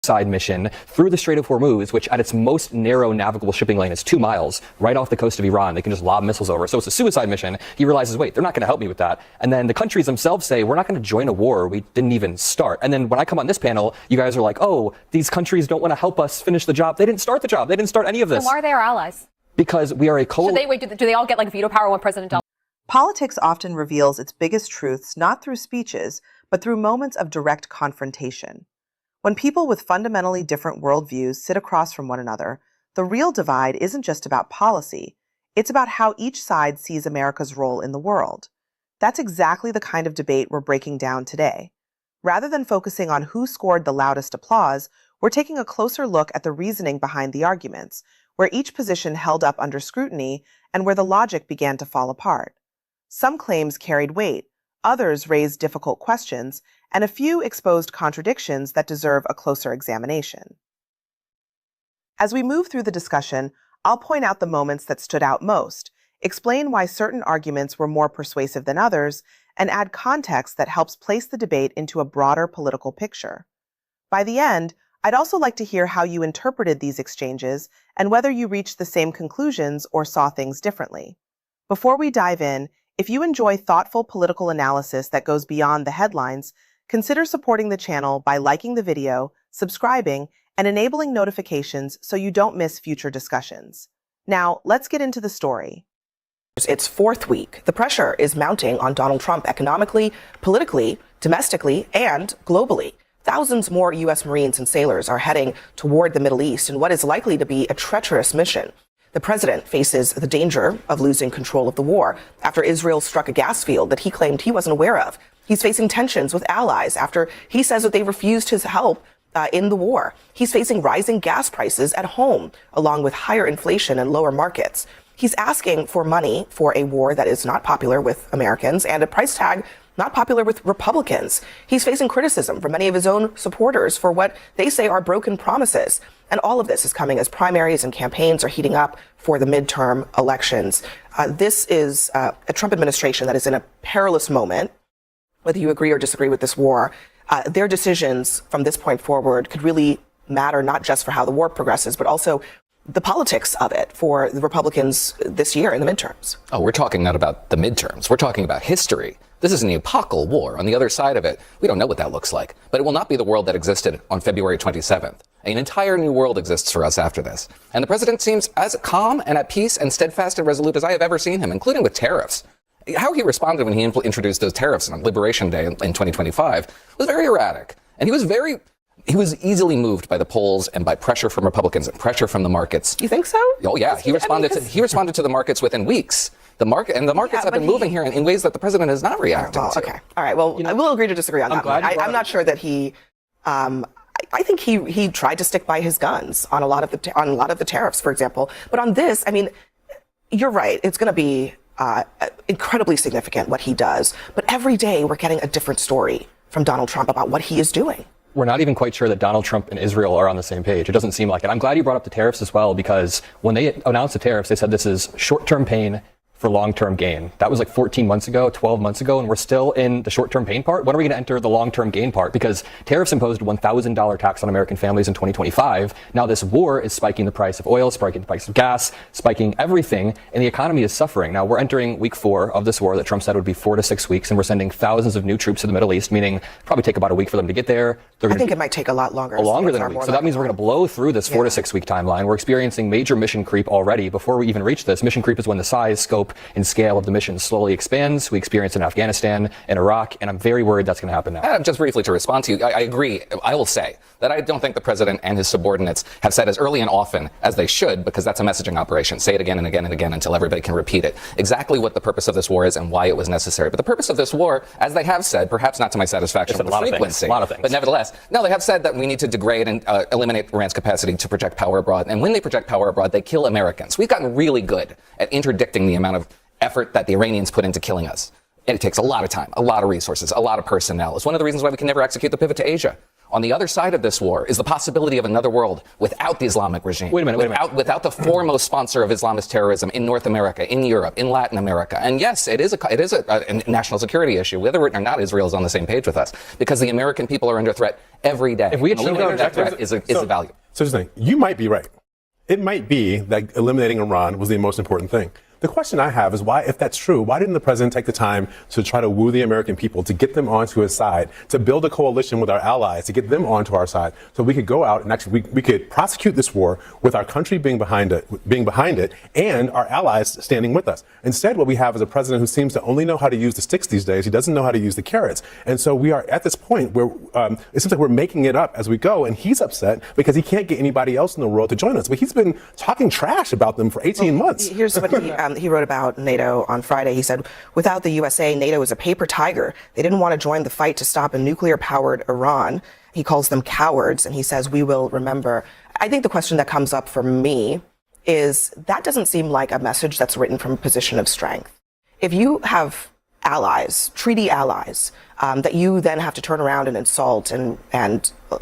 side mission through the Strait of Hormuz, which at its most narrow navigable shipping lane is 2 miles right off the coast of Iran. They can just lob missiles over. So it's a suicide mission. He realizes, wait, they're not going to help me with that. And then the countries themselves say, we're not going to join a war we didn't even start. And then when I come on this panel, you guys are like, oh, these countries don't want to help us finish the job. They didn't start the job. They didn't start any of this. So why are they our allies? Because we are a do they all get like veto power when President Donald? Politics often reveals its biggest truths not through speeches, but through moments of direct confrontation. When people with fundamentally different worldviews sit across from one another, the real divide isn't just about policy. It's about how each side sees America's role in the world. That's exactly the kind of debate we're breaking down today. Rather than focusing on who scored the loudest applause, we're taking a closer look at the reasoning behind the arguments, where each position held up under scrutiny and where the logic began to fall apart. Some claims carried weight, others raised difficult questions, and a few exposed contradictions that deserve a closer examination. As we move through the discussion, I'll point out the moments that stood out most, explain why certain arguments were more persuasive than others, and add context that helps place the debate into a broader political picture. By the end, I'd also like to hear how you interpreted these exchanges and whether you reached the same conclusions or saw things differently. Before we dive in, if you enjoy thoughtful political analysis that goes beyond the headlines, consider supporting the channel by liking the video, subscribing, and enabling notifications so you don't miss future discussions. Now, let's get into the story. Its fourth week, the pressure is mounting on Donald Trump economically, politically, domestically, and globally. Thousands more U.S. Marines and sailors are heading toward the Middle East in what is likely to be a treacherous mission. The president faces the danger of losing control of the war after Israel struck a gas field that he claimed he wasn't aware of. He's facing tensions with allies after he says that they refused his help in the war. He's facing rising gas prices at home, along with higher inflation and lower markets. He's asking for money for a war that is not popular with Americans and a price tag not popular with Republicans. He's facing criticism from many of his own supporters for what they say are broken promises. And all of this is coming as primaries and campaigns are heating up for the midterm elections. This is a Trump administration that is in a perilous moment. Whether you agree or disagree with this war, their decisions from this point forward could really matter not just for how the war progresses, but also the politics of it for the Republicans this year in the midterms. Oh, we're talking not about the midterms. We're talking about history. This is an epochal war. On the other side of it, we don't know what that looks like. But it will not be the world that existed on February 27th. An entire new world exists for us after this. And the president seems as calm and at peace and steadfast and resolute as I have ever seen him, including with tariffs. How he responded when he introduced those tariffs on Liberation Day in 2025 was very erratic. And he was easily moved by the polls and by pressure from Republicans and pressure from the markets. You think so? Oh yeah, he responded to the markets within weeks. The markets have been moving here in ways that the president has not reacted to. Okay. All right. Well, we'll agree to disagree on that one. I'm not sure that he. I think he tried to stick by his guns on a lot of the tariffs, for example. But on this, I mean, you're right. It's going to be incredibly significant what he does. But every day we're getting a different story from Donald Trump about what he is doing. We're not even quite sure that Donald Trump and Israel are on the same page. It doesn't seem like it. I'm glad you brought up the tariffs as well, because when they announced the tariffs, they said this is short-term pain for long-term gain. That was like 14 months ago, 12 months ago, and we're still in the short-term pain part. When are we going to enter the long-term gain part? Because tariffs imposed a $1,000 tax on American families in 2025. Now this war is spiking the price of oil, spiking the price of gas, spiking everything, and the economy is suffering. Now we're entering week 4 of this war that Trump said would be 4 to 6 weeks, and we're sending thousands of new troops to the Middle East, meaning probably take about a week for them to get there. I think it might take a lot longer. Longer than a week. So that means we're going to blow through this 4 to 6 week timeline. We're experiencing major mission creep already before we even reach this. Mission creep is when the size, scope, and scale of the mission slowly expands. We experience in Afghanistan and Iraq, and I'm very worried that's going to happen now. Just briefly to respond to you, I agree. I will say that I don't think the president and his subordinates have said as early and often as they should, because that's a messaging operation. Say it again and again and again until everybody can repeat it. Exactly what the purpose of this war is and why it was necessary. But the purpose of this war, as they have said, perhaps not to my satisfaction with the frequency, a lot of things. But nevertheless, no, they have said that we need to degrade and eliminate Iran's capacity to project power abroad. And when they project power abroad, they kill Americans. We've gotten really good at interdicting the amount of effort that the Iranians put into killing us. And it takes a lot of time, a lot of resources, a lot of personnel. It's one of the reasons why we can never execute the pivot to Asia. On the other side of this war is the possibility of another world without the Islamic regime. Wait a minute. Without the foremost sponsor of Islamist terrorism in North America, in Europe, in Latin America. And yes, it is a national security issue, whether or not Israel is on the same page with us, because the American people are under threat every day. If we And eliminating that threat is a value. So just think, you might be right. It might be that eliminating Iran was the most important thing. The question I have is why, if that's true, why didn't the president take the time to try to woo the American people, to get them onto his side, to build a coalition with our allies, to get them onto our side, so we could go out and actually we could prosecute this war with our country being behind it, and our allies standing with us. Instead, what we have is a president who seems to only know how to use the sticks these days. He doesn't know how to use the carrots. And so we are at this point where it seems like we're making it up as we go, and he's upset because he can't get anybody else in the world to join us. But he's been talking trash about them for 18 months. Here's what he wrote about NATO on Friday. He said, without the USA, NATO is a paper tiger. They didn't want to join the fight to stop a nuclear-powered Iran. He calls them cowards, and he says, we will remember. I think the question that comes up for me is that doesn't seem like a message that's written from a position of strength. If you have allies, treaty allies, that you then have to turn around and insult and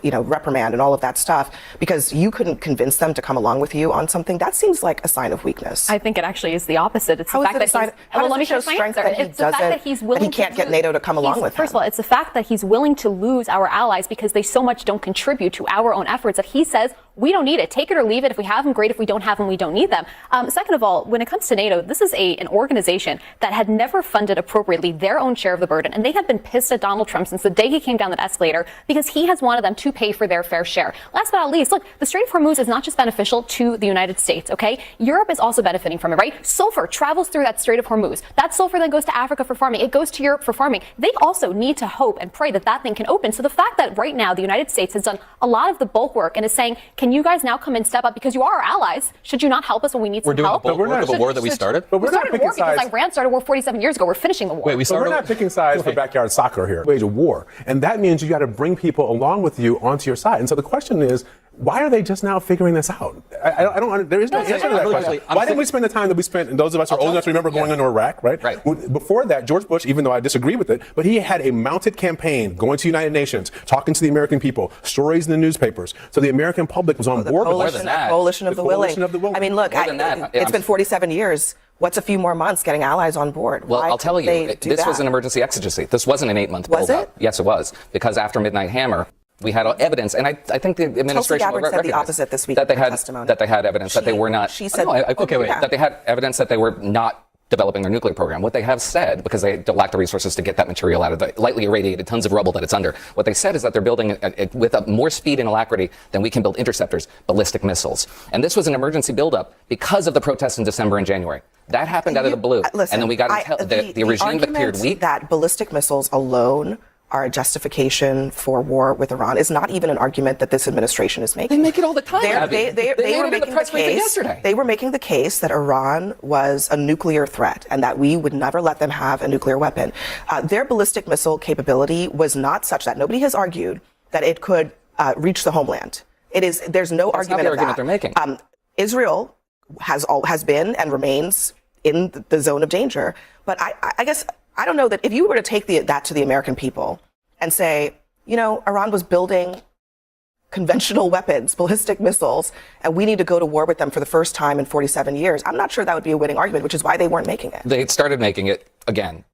reprimand and all of that stuff because you couldn't convince them to come along with you on something, that seems like a sign of weakness. I think it actually is the opposite. It's How the is fact it a sign? that How does let it me show finish my strength answer. that he It's the fact that he's willing he can't get NATO to come along with him? First of all, it's the fact that he's willing to lose our allies because they so much don't contribute to our own efforts that he says we don't need it. Take it or leave it. If we have them, great. If we don't have them, we don't need them. Second of all, when it comes to NATO, this is an organization that had never funded appropriately their own share of the burden, and they have been pissed at Donald Trump since the day he came down that escalator because he has wanted them to pay for their fair share. Last but not least, look, the Strait of Hormuz is not just beneficial to the United States, okay? Europe is also benefiting from it, right? Sulfur travels through that Strait of Hormuz. That sulfur then goes to Africa for farming. It goes to Europe for farming. They also need to hope and pray that that thing can open. So the fact that right now the United States has done a lot of the bulk work and is saying, can you guys now come and step up because you are our allies? Should you not help us when we need some help? We're doing the bulk work of a war that we started? But we're We started not a war picking because sides. Iran started a war 47 years ago. We're finishing the war. Wait, we But started. we're not picking sides for backyard soccer here. Wage a war. And that means you got to bring people along with you onto your side. And so the question is, why are they just now figuring this out? I don't. There is no answer to that question. Why didn't we spend the time that we spent? And those of us who are old enough to remember going into Iraq, right? Right. Before that, George Bush, even though I disagree with it, but he had a mounted campaign going to United Nations, talking to the American people, stories in the newspapers. So the American public was on board with than this. that. Coalition of the willing. I mean, look, More than that. it's been 47 years. What's a few more months getting allies on board? Well, Why I'll tell couldn't you, they do this that? was an emergency exigency. This wasn't an 8-month Was build-up. it? Yes, it was. Because after Midnight Hammer, we had evidence, and I think the administration Gabbard said the recognized opposite this week that they in her had testimony. that they had evidence that they were not. She said, that they had evidence that they were not developing their nuclear program. What they have said, because they lack the resources to get that material out of the lightly irradiated tons of rubble that it's under, what they said is that they're building it with more speed and alacrity than we can build interceptors, ballistic missiles. And this was an emergency buildup because of the protests in December and January. That happened out of the blue. Listen, and then we got the regime that appeared argument weak. that ballistic missiles alone are a justification for war with Iran is not even an argument that this administration is making. They make it all the time. They made were it in the making press the briefing case. yesterday. They were making the case that Iran was a nuclear threat and that we would never let them have a nuclear weapon. Their ballistic missile capability was not such that nobody has argued that it could reach the homeland. It is. There's no That's not argument the of argument that. they're making. Israel has been and remains in the zone of danger. But I guess I don't know that if you were to take that to the American people and say, Iran was building conventional weapons, ballistic missiles, and we need to go to war with them for the first time in 47 years, I'm not sure that would be a winning argument, which is why they weren't making it. They started making it again.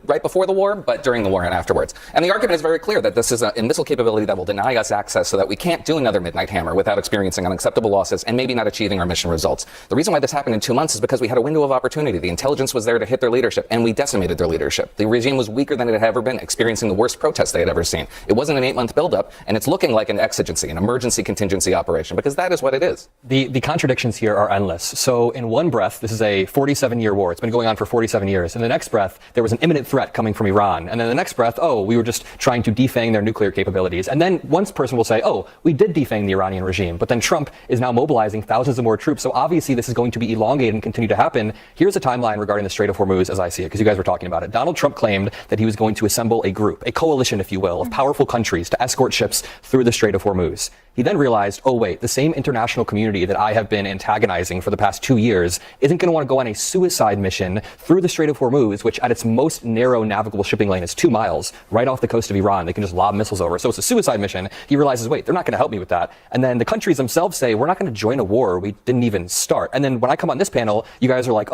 Right before the war, but during the war and afterwards. And the argument is very clear that this is a missile capability that will deny us access so that we can't do another Midnight Hammer without experiencing unacceptable losses and maybe not achieving our mission results. The reason why this happened in 2 months is because we had a window of opportunity. The intelligence was there to hit their leadership, and we decimated their leadership. The regime was weaker than it had ever been, experiencing the worst protests they had ever seen. It wasn't an 8-month buildup, and it's looking like an exigency, an emergency contingency operation, because that is what it is. The contradictions here are endless. So in one breath, this is a 47-year war. It's been going on for 47 years. In the next breath, there was an imminent threat coming from Iran. And then the next breath, we were just trying to defang their nuclear capabilities. And then one person will say, we did defang the Iranian regime. But then Trump is now mobilizing thousands of more troops. So obviously this is going to be elongated and continue to happen. Here's a timeline regarding the Strait of Hormuz as I see it, because you guys were talking about it. Donald Trump claimed that he was going to assemble a group, a coalition, if you will, of powerful countries to escort ships through the Strait of Hormuz. He then realized, the same international community that I have been antagonizing for the past 2 years isn't going to want to go on a suicide mission through the Strait of Hormuz, which at its most narrow navigable shipping lane is 2 miles right off the coast of Iran. They can just lob missiles over. So it's a suicide mission. He realizes, they're not going to help me with that. And then the countries themselves say, we're not going to join a war we didn't even start. And then when I come on this panel, you guys are like,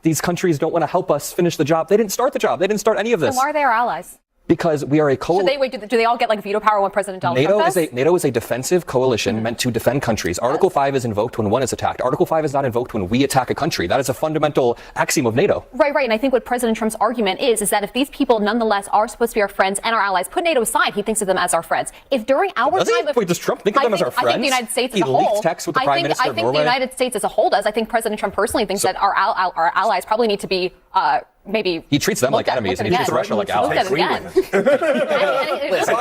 these countries don't want to help us finish the job. They didn't start the job. They didn't start any of this. So why are they our allies? Because we are a Should they do they all get like veto power when President Donald Trump does? NATO is a defensive coalition meant to defend countries. Article 5 is invoked when one is attacked. Article 5 is not invoked when we attack a country. That is a fundamental axiom of NATO. Right. And I think what President Trump's argument is that if these people nonetheless are supposed to be our friends and our allies, put NATO aside, he thinks of them as our friends. If during our time of... Wait, does Trump think of them as our friends? I think the United States as a whole... He leaked texts with the Prime Minister of Norway. I think the United States as a whole does. I think President Trump personally thinks that our allies probably need to be... maybe he treats them like enemies and he treats Russia like allies. Why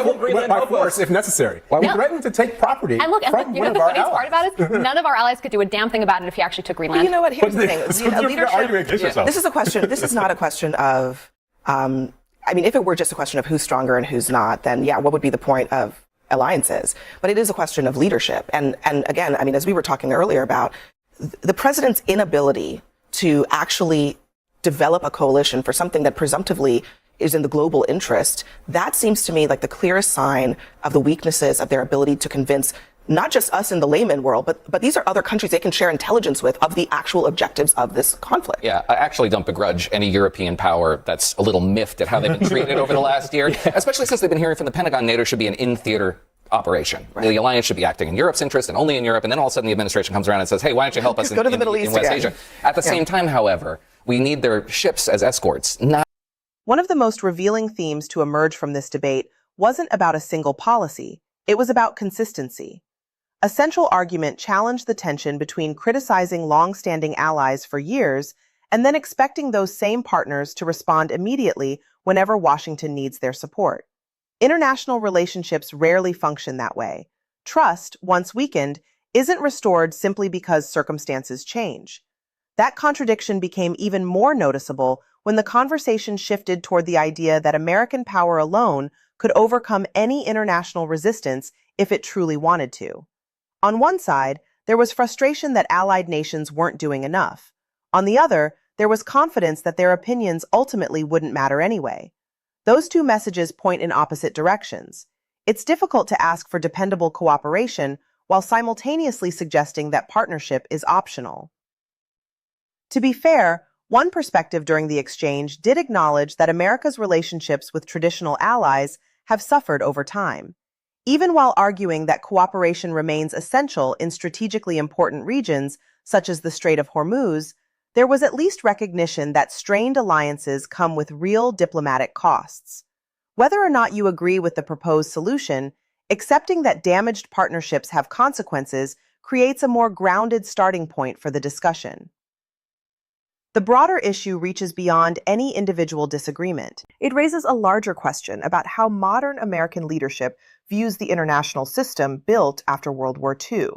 won't Greenland by force if necessary? We threatened to take property from one of our allies. You know the funniest part about it? None of our allies could do a damn thing about it if he actually took Greenland. You know what? Here's the thing. Leadership. This is a question. This is not a question of. I mean, if it were just a question of who's stronger and who's not, then yeah, what would be the point of alliances? But it is a question of leadership. And again, I mean, as we were talking earlier about the president's inability to actually develop a coalition for something that presumptively is in the global interest, that seems to me like the clearest sign of the weaknesses of their ability to convince not just us in the layman world, but these are other countries they can share intelligence with of the actual objectives of this conflict. Yeah, I actually don't begrudge any European power that's a little miffed at how they've been treated over the last year, especially since they've been hearing from the Pentagon NATO should be an in-theater operation. Right. The alliance should be acting in Europe's interest and only in Europe, and then all of a sudden the administration comes around and says, hey, why don't you help us go to the Middle East in West again. Asia? At the same time, however, we need their ships as escorts. One of the most revealing themes to emerge from this debate wasn't about a single policy. It was about consistency. A central argument challenged the tension between criticizing long-standing allies for years and then expecting those same partners to respond immediately whenever Washington needs their support. International relationships rarely function that way. Trust, once weakened, isn't restored simply because circumstances change. That contradiction became even more noticeable when the conversation shifted toward the idea that American power alone could overcome any international resistance if it truly wanted to. On one side, there was frustration that allied nations weren't doing enough. On the other, there was confidence that their opinions ultimately wouldn't matter anyway. Those two messages point in opposite directions. It's difficult to ask for dependable cooperation while simultaneously suggesting that partnership is optional. To be fair, one perspective during the exchange did acknowledge that America's relationships with traditional allies have suffered over time. Even while arguing that cooperation remains essential in strategically important regions, such as the Strait of Hormuz, there was at least recognition that strained alliances come with real diplomatic costs. Whether or not you agree with the proposed solution, accepting that damaged partnerships have consequences creates a more grounded starting point for the discussion. The broader issue reaches beyond any individual disagreement. It raises a larger question about how modern American leadership views the international system built after World War II.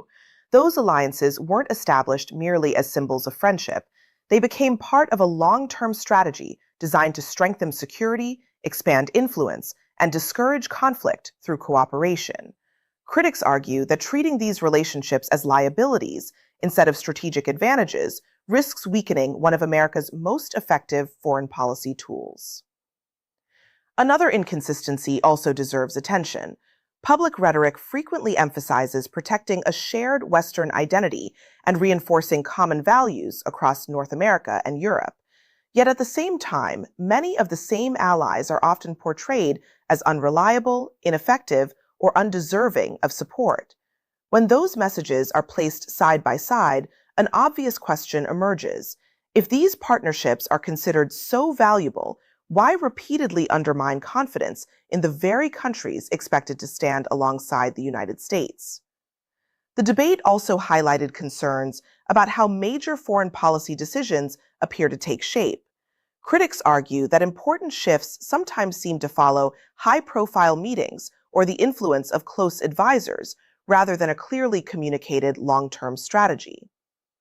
Those alliances weren't established merely as symbols of friendship. They became part of a long-term strategy designed to strengthen security, expand influence, and discourage conflict through cooperation. Critics argue that treating these relationships as liabilities instead of strategic advantages risks weakening one of America's most effective foreign policy tools. Another inconsistency also deserves attention. Public rhetoric frequently emphasizes protecting a shared Western identity and reinforcing common values across North America and Europe. Yet at the same time, many of the same allies are often portrayed as unreliable, ineffective, or undeserving of support. When those messages are placed side by side, an obvious question emerges. If these partnerships are considered so valuable, why repeatedly undermine confidence in the very countries expected to stand alongside the United States? The debate also highlighted concerns about how major foreign policy decisions appear to take shape. Critics argue that important shifts sometimes seem to follow high-profile meetings or the influence of close advisors, rather than a clearly communicated long-term strategy.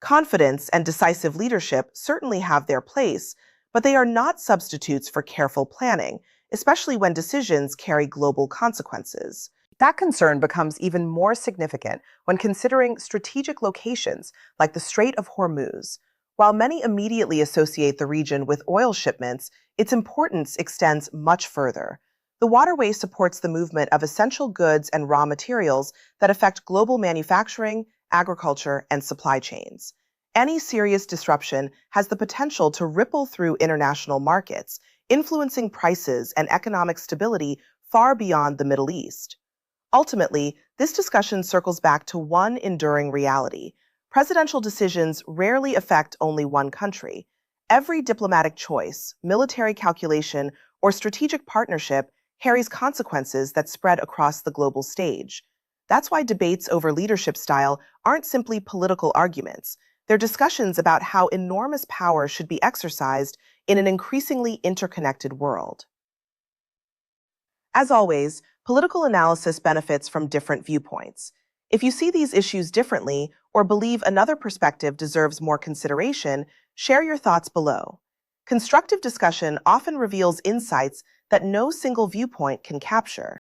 Confidence and decisive leadership certainly have their place, but they are not substitutes for careful planning, especially when decisions carry global consequences. That concern becomes even more significant when considering strategic locations like the Strait of Hormuz. While many immediately associate the region with oil shipments, its importance extends much further. The waterway supports the movement of essential goods and raw materials that affect global manufacturing, agriculture, and supply chains. Any serious disruption has the potential to ripple through international markets, influencing prices and economic stability far beyond the Middle East. Ultimately, this discussion circles back to one enduring reality. Presidential decisions rarely affect only one country. Every diplomatic choice, military calculation, or strategic partnership carries consequences that spread across the global stage. That's why debates over leadership style aren't simply political arguments. They're discussions about how enormous power should be exercised in an increasingly interconnected world. As always, political analysis benefits from different viewpoints. If you see these issues differently or believe another perspective deserves more consideration, share your thoughts below. Constructive discussion often reveals insights that no single viewpoint can capture.